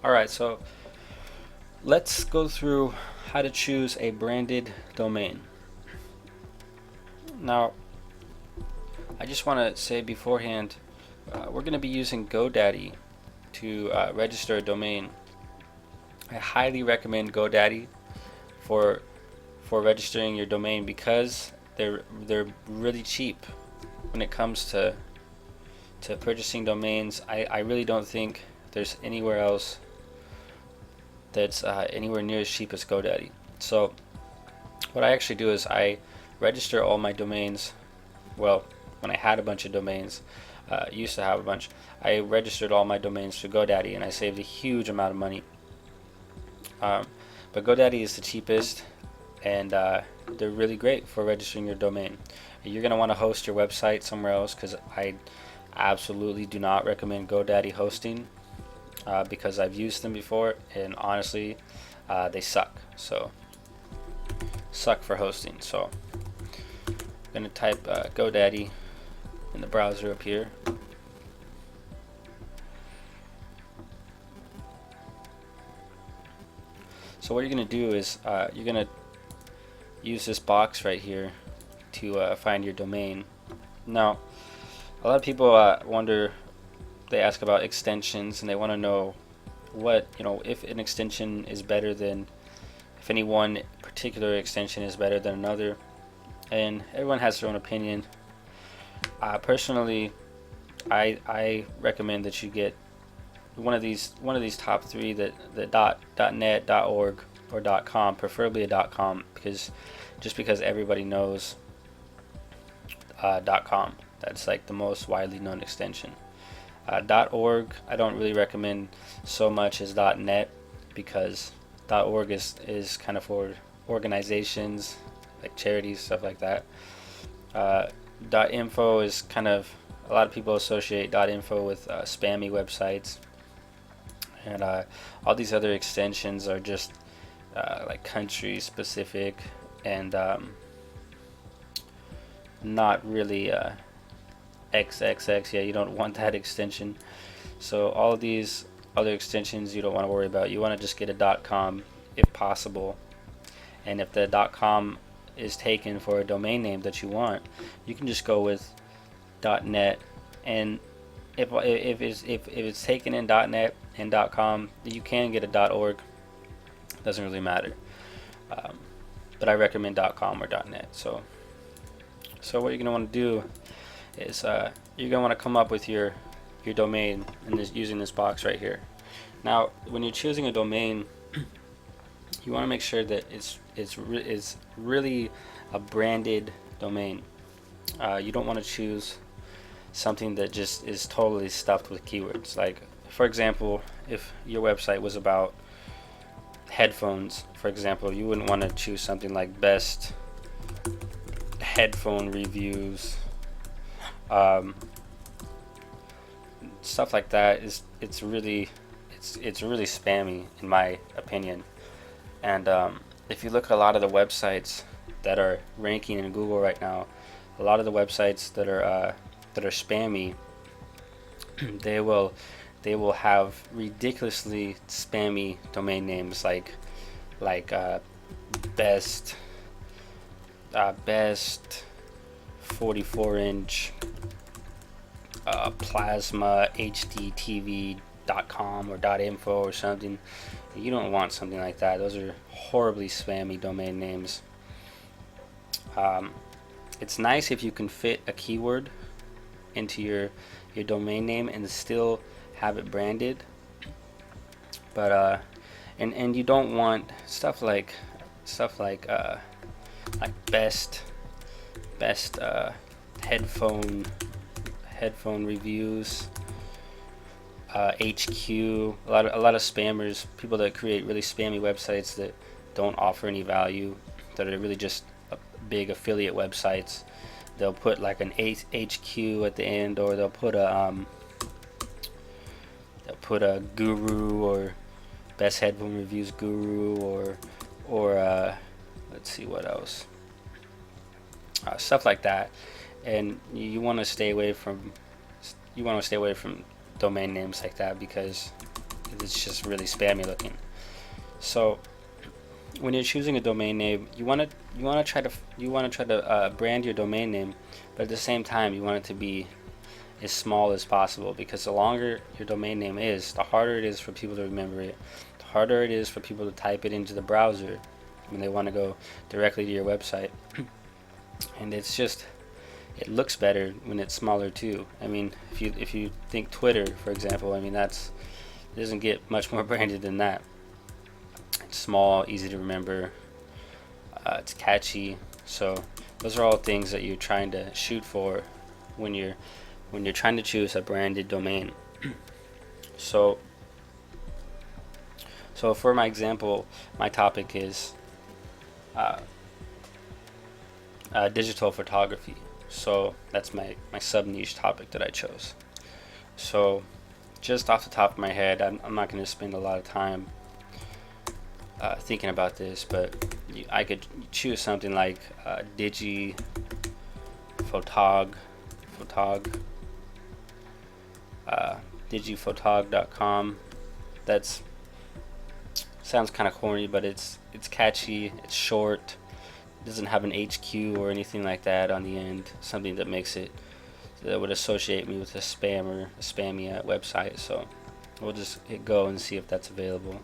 Alright, so let's go through how to choose a branded domain. Now, I just want to say beforehand, we're going to be using GoDaddy to register a domain. I highly recommend GoDaddy for registering your domain because they're really cheap when it comes to purchasing domains. I really don't think there's anywhere else that's anywhere near as cheap as GoDaddy. So what I actually do is I register all my domains. Well, when I had a bunch of domains, used to have a bunch, I registered all my domains to GoDaddy and I saved a huge amount of money. Um, but GoDaddy is the cheapest, and they're really great for registering your domain. You're going to want to host your website somewhere else, because I absolutely do not recommend GoDaddy hosting, because I've used them before and honestly they suck. So suck for hosting. So I'm going to type GoDaddy in the browser up here. So what you're going to do is you're going to use this box right here to find your domain. Now, a lot of people wonder, they ask about extensions and they want to know what, if an extension is better than, if any one particular extension is better than another. And everyone has their own opinion. Personally, I recommend that you get one of these top three, that .net, .org, or .com, preferably a .com, because everybody knows .com. That's like the most widely known extension. .org I don't really recommend so much as .net, because .org is kind of for organizations like charities, stuff like that. .info is kind of, a lot of people associate .info with spammy websites, and all these other extensions are just like country specific and not really XXX. Yeah, you don't want that extension. So all of these other extensions you don't want to worry about. You want to just get a .com if possible, and if the .com is taken for a domain name that you want, you can just go with .net. And if it's taken in .net and .com, you can get a .org. Doesn't really matter. But I recommend .com or .net. So what you're gonna want to do is you're gonna want to come up with your domain using this box right here. Now, when you're choosing a domain, you want to make sure that it's really a branded domain. You don't want to choose something that just is totally stuffed with keywords. Like, for example, if your website was about headphones, for example, you wouldn't want to choose something like best headphone reviews. Stuff like that it's really spammy, in my opinion. And if you look at a lot of the websites that are ranking in Google right now, a lot of the websites that are spammy, they will have ridiculously spammy domain names, like best 44-inch plasma HD TV.com or .info or something. You don't want something like that. Those are horribly spammy domain names. It's nice if you can fit a keyword into your domain name and still have it branded, but and you don't want stuff like best headphone reviews, HQ. A lot of spammers, people that create really spammy websites that don't offer any value, that are really just big affiliate websites. They'll put like an HQ at the end, or they'll put a guru, or best headphone reviews guru, or let's see what else, stuff like that. And you want to stay away from domain names like that, because it's just really spammy looking. So when you're choosing a domain name, you want to try to brand your domain name, but at the same time you want it to be as small as possible, because the longer your domain name is, the harder it is for people to remember it, the harder it is for people to type it into the browser when they want to go directly to your website. And it's just, it looks better when it's smaller too. I mean, if you think Twitter, for example, I mean, it doesn't get much more branded than that. It's small, easy to remember, it's catchy. So those are all things that you're trying to shoot for when you're trying to choose a branded domain. So for my example, my topic is digital photography. So that's my sub niche topic that I chose. So just off the top of my head, I'm not going to spend a lot of time thinking about this, but I could choose something like digiphotog.com. That's sounds kind of corny, but it's catchy, it's short, it doesn't have an HQ or anything like that on the end, something that makes it, that would associate me with a spammy website. So we'll just hit go and see if that's available.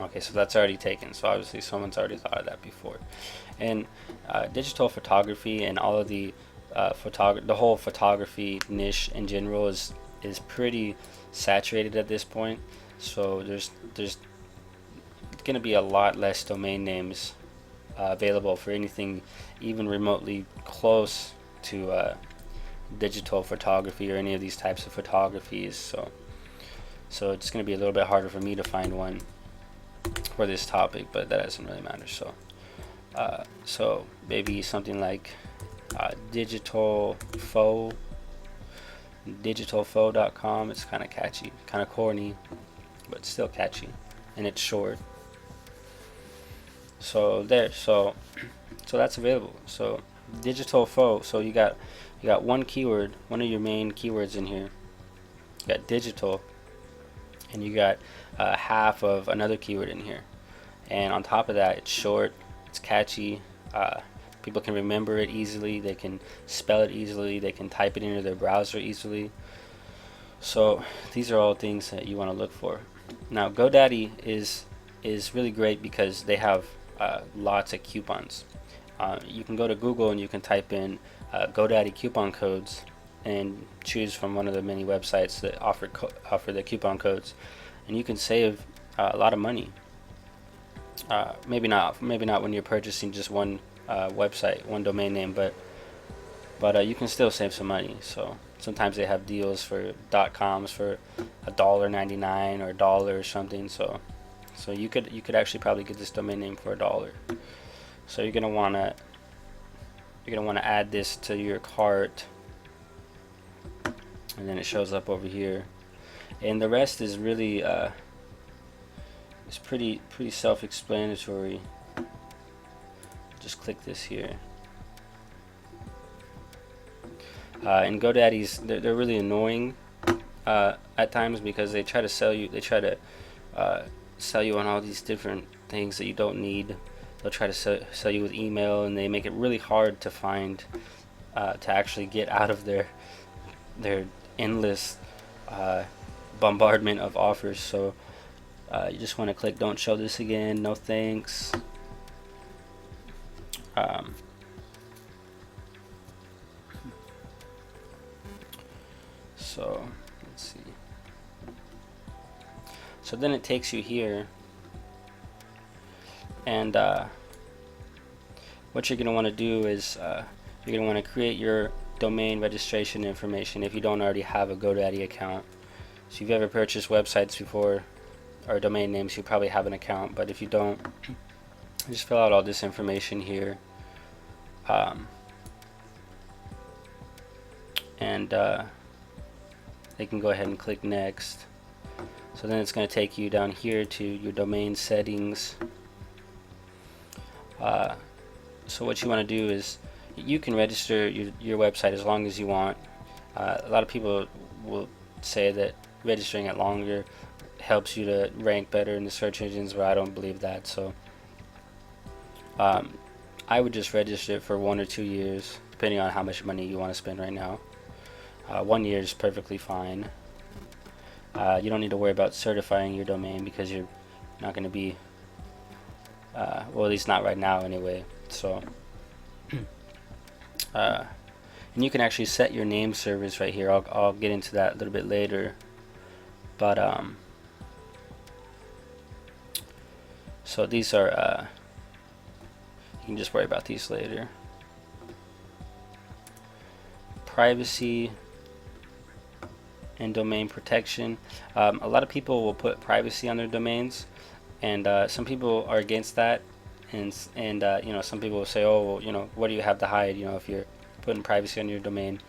Okay, so that's already taken, so obviously someone's already thought of that before. And digital photography and all of the the whole photography niche in general is pretty saturated at this point. So there's going to be a lot less domain names available for anything even remotely close to digital photography or any of these types of photographies. So it's going to be a little bit harder for me to find one for this topic, but that doesn't really matter. So maybe something like digitalfo.com. It's kind of catchy, kind of corny, but still catchy, and it's short. So that's available. So digital fo. So you got one keyword, one of your main keywords in here. You got digital, and you got half of another keyword in here, and on top of that, it's short, it's catchy, people can remember it easily, they can spell it easily, they can type it into their browser easily. So these are all things that you want to look for. Now GoDaddy is really great because they have lots of coupons. You can go to Google and you can type in GoDaddy coupon codes and choose from one of the many websites that offer the coupon codes, and you can save a lot of money. Maybe not when you're purchasing just one website, one domain name, but you can still save some money. So sometimes they have deals for .coms for $1.99 or $1 or something. So you could actually probably get this domain name for $1. So you're gonna wanna add this to your cart, and then it shows up over here, and the rest is really it's pretty self-explanatory. Just click this here. And GoDaddy's they're really annoying at times because they try to sell you on all these different things that you don't need. They'll try to sell you with email, and they make it really hard to find to actually get out of their endless bombardment of offers. So you just want to click don't show this again, no thanks. So let's see. So then it takes you here, and what you're going to want to do is you're going to want to create your domain registration information if you don't already have a GoDaddy account. So if you've ever purchased websites before or domain names, you probably have an account, but if you don't, just fill out all this information here, and they can go ahead and click next. So then it's going to take you down here to your domain settings. So what you want to do is You can register your website as long as you want. A lot of people will say that registering it longer helps you to rank better in the search engines, but I don't believe that. So I would just register it for 1 or 2 years, depending on how much money you want to spend right now. 1 year is perfectly fine. You don't need to worry about certifying your domain because you're not going to be, well, at least not right now anyway. So, and you can actually set your name servers right here. I'll get into that a little bit later. But so these are, you can just worry about these later. Privacy and domain protection. A lot of people will put privacy on their domains, and some people are against that, and you know, some people will say, oh, well, you know, what do you have to hide, you know, if you're putting privacy on your domain.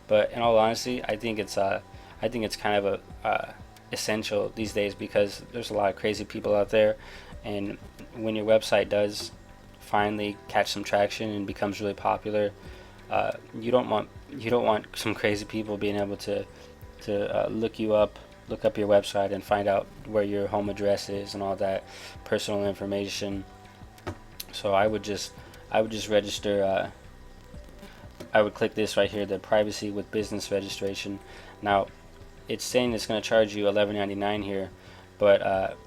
But in all honesty, I think it's kind of a essential these days, because there's a lot of crazy people out there, and when your website does finally catch some traction and becomes really popular, you don't want some crazy people being able to look up your website and find out where your home address is and all that personal information. So I would just register. I would click this right here, the privacy with business registration. Now, it's saying it's going to charge you $11.99 here, but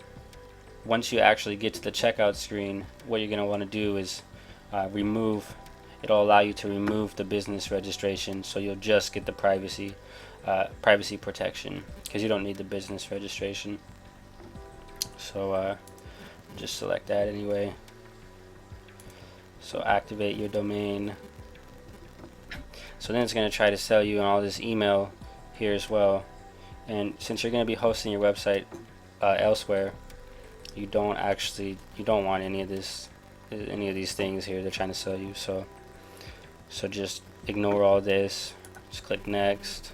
once you actually get to the checkout screen, what you're going to want to do is remove. It'll allow you to remove the business registration, so you'll just get the privacy protection, because you don't need the business registration. So just select that anyway. So activate your domain. So then it's going to try to sell you all this email here as well, and since you're going to be hosting your website elsewhere, you don't want any of these things here they're trying to sell you. So just ignore all this, just click next.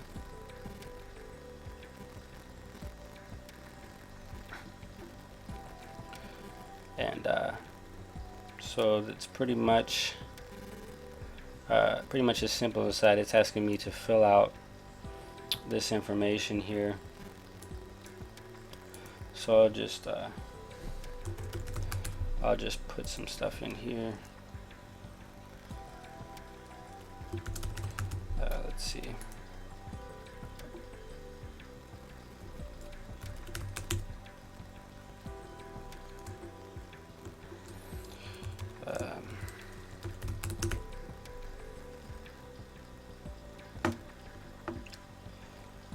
And so that's pretty much as simple as that. It's asking me to fill out this information here, so I'll just put some stuff in here. Let's see.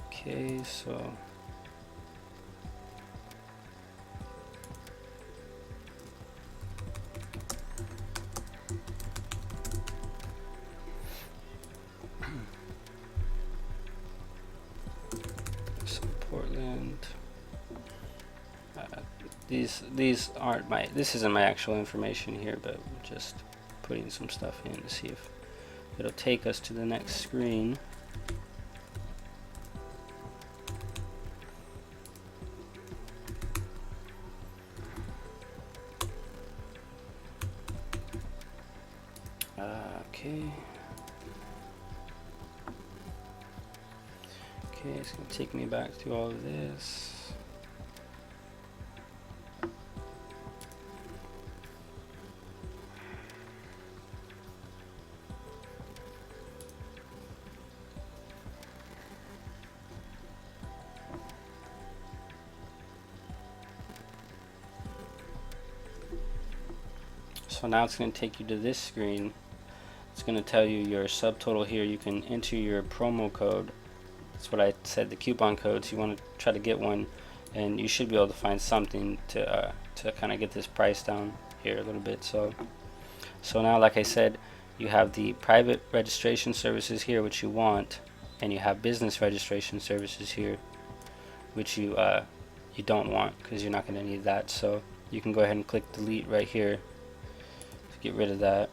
Okay, so some Portland. These aren't my. This isn't my actual information here, but I'm just putting some stuff in to see if it'll take us to the next screen. Okay, it's going to take me back through all of this. So now it's going to take you to this screen. It's going to tell you your subtotal here. You can enter your promo code. That's what I said, the coupon codes. You want to try to get one, and you should be able to find something to kind of get this price down here a little bit. So now, like I said, you have the private registration services here, which you want, and you have business registration services here, which you don't want, because you're not going to need that. So you can go ahead and click delete right here to get rid of that.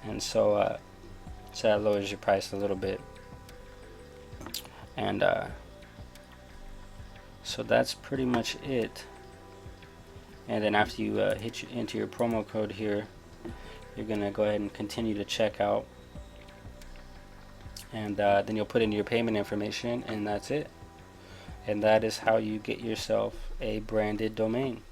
And so that lowers your price a little bit. And so that's pretty much it. And then after you enter your promo code here, you're gonna go ahead and continue to check out, and then you'll put in your payment information, and that's it. And that is how you get yourself a branded domain.